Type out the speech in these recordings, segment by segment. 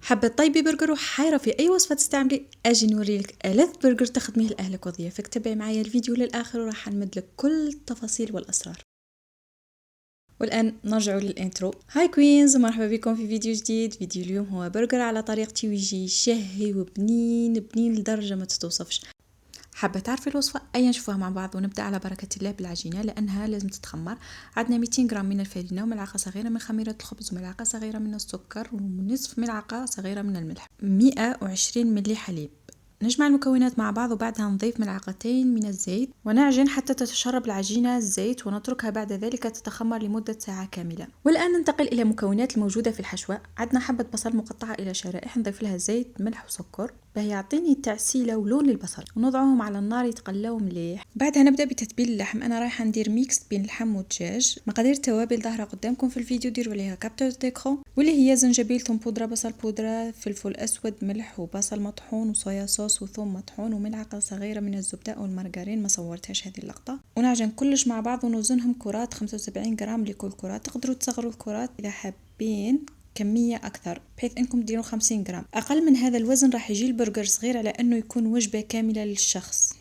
حابة طيبي برجر وحايرة في أي وصفة تستعملي؟ أجي نوريلك ألذ برجر تخدميه لأهلك وضيافك. تابعي معايا الفيديو للآخر وراح نمد لك كل التفاصيل والأسرار. والآن نرجع للإنترو. هاي كوينز ومرحبا بكم في فيديو جديد. فيديو اليوم هو برجر على طريقتي ويجي شهي وبنين بنين لدرجة ما تتوصفش. حابة تعرفي الوصفة؟ أيا نشوفها مع بعض ونبدأ على بركة الله بالعجينة لأنها لازم تتخمر. عندنا 200 جرام من الفرينة وملعقة صغيرة من خميرة الخبز وملعقة صغيرة من السكر ونصف ملعقة صغيرة من الملح، 120 ملي حليب. نجمع المكونات مع بعض وبعدها نضيف ملعقتين من الزيت ونعجن حتى تتشرب العجينة الزيت ونتركها بعد ذلك تتخمر لمدة ساعة كاملة. والآن ننتقل إلى المكونات الموجودة في الحشوة. عندنا حبة بصل مقطعة إلى شرائح، نضيف لها زيت ملح وسكر باه يعطيني تعسيلة ولون للبصل، ونضعهم على النار يتقلوا مليح. بعدها نبدأ بتتبيل اللحم. أنا رايحة ندير ميكس بين اللحم والدجاج. مقادير التوابل ظاهرة قدامكم في الفيديو، ديروا عليها كابتور ديكرو، واللي هي زنجبيل، ثوم بودرة، بصل بودرة، فلفل أسود، ملح وبصل مطحون وصويا صوص وثوم مطحون وملعقة صغيرة من الزبدة أو المارغرين، ما صورتهاش هذه اللقطة. ونعجن كلش مع بعض ونوزنهم كرات 75 جرام لكل كرة. تقدروا تصغروا الكرات إذا حابين كمية أكثر بحيث أنكم تديروا 50 جرام. أقل من هذا الوزن راح يجي البرجر صغير على أنه يكون وجبة كاملة للشخص.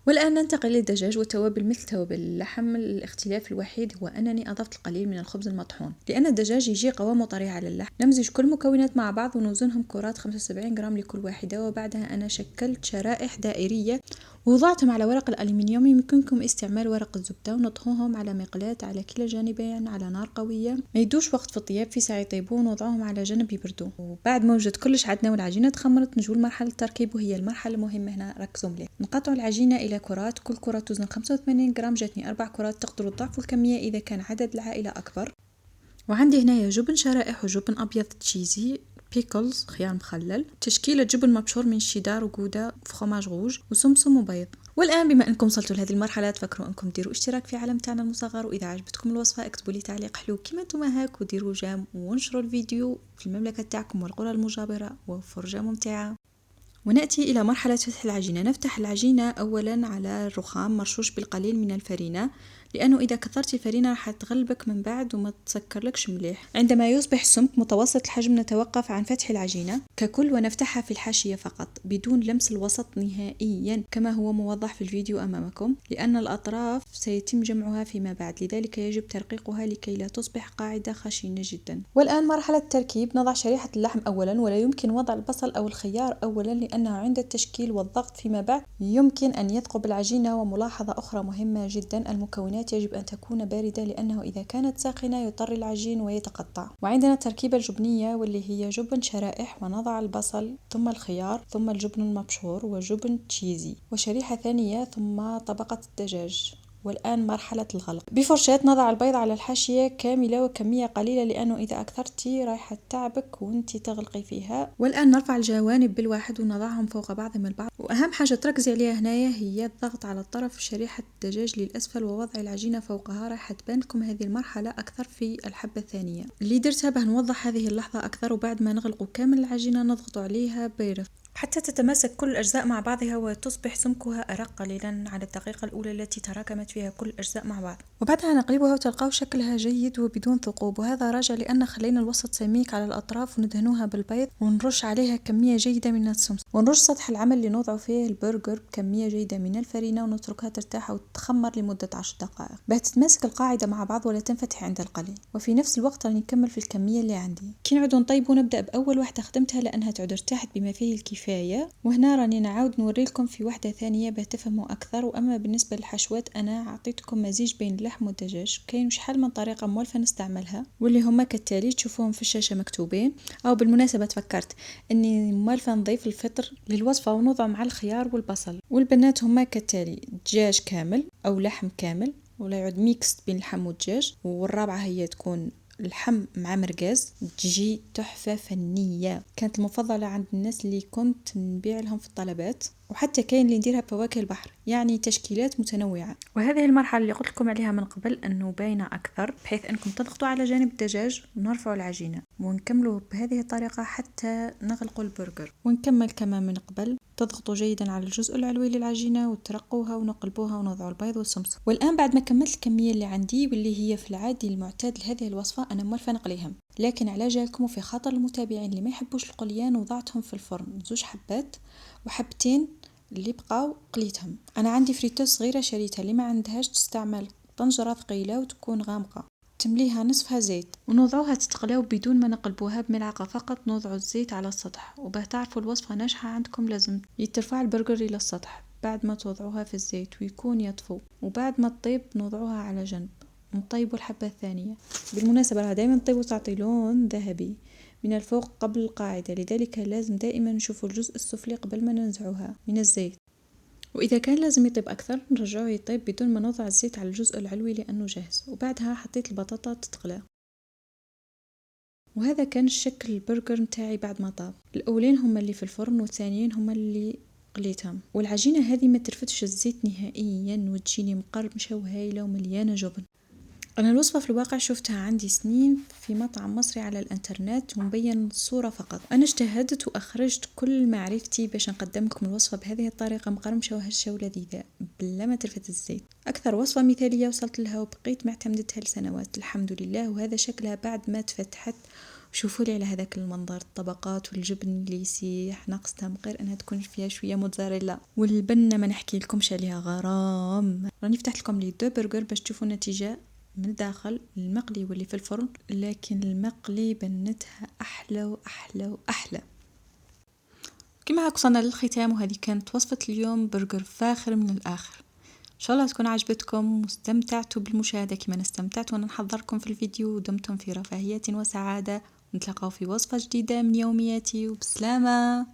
والآن ننتقل للدجاج والتوابل. مثل توابل اللحم، الاختلاف الوحيد هو أنني أضفت القليل من الخبز المطحون لأن الدجاج يجي قوامه طري على اللحم. نمزج كل المكونات مع بعض ونوزنهم كرات 75 جرام لكل واحدة. وبعدها أنا شكلت شرائح دائرية ووضعتهم على ورق الألمنيوم. يمكنكم استعمال ورق الزبدة ونطهوهم على مقلاة على كلا الجانبين على نار قوية، ما يدوش وقت في الطياب، في ساعة يطيبون وضعهم على جنب يبردوا. وبعد ما وجد كلش عدنا والعجينة تخمرت نجول مرحلة التركيب، وهي المرحلة المهمة هنا، ركزوا مليح. نقطع العجينة إلى كرات، كل كرة توزن 85 جرام. جاتني 4 كرات، تقدروا تضعفوا الكمية إذا كان عدد العائلة أكبر. وعندي هنايا جبن شرائح وجبن أبيض تشيزي، بيكلز خيار مخلل، تشكيلة جبن مبشور من شيدار وجودا وفرماج روج وسمسم وبيض. والآن بما أنكم وصلتوا لهذه المرحلة تفكروا أنكم ديروا اشتراك في عالم تاعنا المصغر، وإذا عجبتكم الوصفة اكتبوا لي تعليق حلو كما نتوما هاك، وديروا جام وانشروا الفيديو في المملكة تاعكم والقرى المجاورة، وفرجة ممتعة. ونأتي إلى مرحلة فتح العجينة. نفتح العجينة أولا على الرخام مرشوش بالقليل من الفرينة، لأنه إذا كثرت الفرينة راح تغلبك من بعد وما تسكرلكش مليح. عندما يصبح سمك متوسط الحجم نتوقف عن فتح العجينة ككل ونفتحها في الحاشية فقط بدون لمس الوسط نهائيا كما هو موضح في الفيديو أمامكم، لأن الأطراف سيتم جمعها فيما بعد، لذلك يجب ترقيقها لكي لا تصبح قاعدة خشنة جدا. والآن مرحلة التركيب. نضع شريحة اللحم أولا، ولا يمكن وضع البصل أو الخيار أولا لأنه عند التشكيل والضغط فيما بعد يمكن أن يثقب العجينة. وملاحظة أخرى مهمة جدا، المكونات يجب أن تكون باردة لأنه إذا كانت ساخنة يضطر العجين ويتقطع. وعندنا التركيبة الجبنية واللي هي جبن شرائح، ونضع البصل ثم الخيار ثم الجبن المبشور وجبن تشيزي وشريحة ثانية ثم طبقة الدجاج. والآن مرحلة الغلق. بفرشاة نضع البيض على الحاشية كاملة وكمية قليلة لأنه إذا أكثرتي راح تعبك وانتي تغلقي فيها. والآن نرفع الجوانب بالواحد ونضعهم فوق بعضهم البعض. وأهم حاجة تركزي عليها هنايا هي الضغط على الطرف شريحة الدجاج للأسفل ووضع العجينة فوقها. راح تبان لكم هذه المرحلة أكثر في الحبة الثانية اللي درتها باه نوضح هذه اللحظة أكثر. وبعد ما نغلقوا كامل العجينة نضغط عليها برفق حتى تتماسك كل الأجزاء مع بعضها وتصبح سمكها أرق قليلا على الدقيقة الأولى التي تراكمت فيها كل الأجزاء مع بعض. وبعدها نقلبها وتلقاو شكلها جيد وبدون ثقوب، وهذا راجع لأن خلينا الوسط سميك على الأطراف وندهنوها بالبيض ونرش عليها كمية جيدة من السمسم، ونرش سطح العمل اللي نوضع فيه البرجر بكمية جيدة من الفرينة ونتركها ترتاح وتخمر لمدة 10 دقائق باه تتماسك القاعدة مع بعض ولا تنفتح عند القلي. وفي نفس الوقت راني نكمل في الكمية اللي عندي. كي نعودو نطيبو نبدأ بأول واحدة خدمتها لأنها تعود ارتاحت بما فيه الكفاية، وهنا راني نعاود نوريلكم في واحدة ثانية باه تفهموا أكثر. وأما بالنسبة للحشوات أنا عطيتكم مزيج بين اللحم والدجاج، كاين شحال من طريقة موالفة نستعملها واللي هما كالتالي تشوفوهم في الشاشة مكتوبين. أو بالمناسبة تفكرت أني موالفة نضيف الفطر للوصفة ونوضع مع الخيار والبصل. والبنات هما كالتالي: دجاج كامل أو لحم كامل، ولا يعود ميكس بين اللحم والدجاج. والرابعة هي تكون اللحم مع مرقاز، تجي تحفة فنية، كانت المفضلة عند الناس اللي كنت نبيع لهم في الطلبات. وحتى كاين اللي نديرها بفواكه البحر، يعني تشكيلات متنوعة. وهذه المرحلة اللي قلت لكم عليها من قبل أنه باينة أكثر، بحيث أنكم تضغطوا على جانب الدجاج ونرفعوا العجينة ونكملوا بهذه الطريقة حتى نغلقوا البرجر. ونكمل كما من قبل تضغطوا جيدا على الجزء العلوي للعجينة وترقوها ونقلبوها ونوضعوا البيض والسمسم. والآن بعد ما كملت الكمية اللي عندي واللي هي في العادي المعتاد لهذه الوصفة أنا موالفة نقليهم، لكن على جالكم وفي خاطر المتابعين اللي ما يحبوش القليان وضعتهم في الفرن 2 حبات، وحبتين اللي بقاو قليتهم. أنا عندي فريتوز صغيرة شريتها، اللي ما عندهاش تستعمل طنجرة ثقيلة وتكون غامقة، تمليها نصفها زيت ونوضعوها تتقلاو بدون ما نقلبوها بملعقة فقط. نوضعوا الزيت على السطح، وباه تعرفوا الوصفة ناجحة عندكم لازم يترفع البرجر إلى السطح بعد ما توضعوها في الزيت ويكون يطفو، وبعد ما تطيب نوضعوها على جنب نطيبوا الحبة الثانية. بالمناسبة دائما نطيبوا تعطي لون ذهبي من الفوق قبل القاعدة، لذلك لازم دائما نشوفوا الجزء السفلي قبل ما ننزعوها من الزيت، وإذا كان لازم يطيب أكثر نرجعه يطيب بدون ما نوضع الزيت على الجزء العلوي لأنه جاهز. وبعدها حطيت البطاطا تتقلى، وهذا كان الشكل البرجر متاعي بعد ما طاب. الأولين هما اللي في الفرن والثانيين هما اللي قليتهم. والعجينة هذه ما ترفتش الزيت نهائيا وتجيني مقرمشة وهايلة ومليانة جبن. أنا الوصفة في الواقع شفتها عندي سنين في مطعم مصري على الانترنت ومبين الصورة فقط. أنا اجتهدت وأخرجت كل معرفتي باش نقدمكم الوصفة بهذه الطريقة مقرمشة وهشة ولذيذة بلا ما تلفت الزيت. أكثر وصفة مثالية وصلت لها وبقيت معتمدتها لسنوات الحمد لله. وهذا شكلها بعد ما تفتحت. شوفوا لي على هذاك المنظر، الطبقات والجبن اللي يسيح، ناقصتها غير انها تكون فيها شويه موتزاريلا. والبنه ما نحكي لكمش عليها غرام. راني فتحت لكم لي 2 برجر باش تشوفوا النتيجه من الداخل، المقلي واللي في الفرن، لكن المقلي بنتها احلى واحلى واحلى. كما هاك وصلنا للختام، وهذه كانت وصفه اليوم، برجر فاخر من الاخر. ان شاء الله تكون عجبتكم واستمتعتوا بالمشاهدة كما نستمتعت وانا نحضركم في الفيديو، ودمتم في رفاهية وسعادة. نتلاقاو في وصفة جديدة من يومياتي، وبسلامة.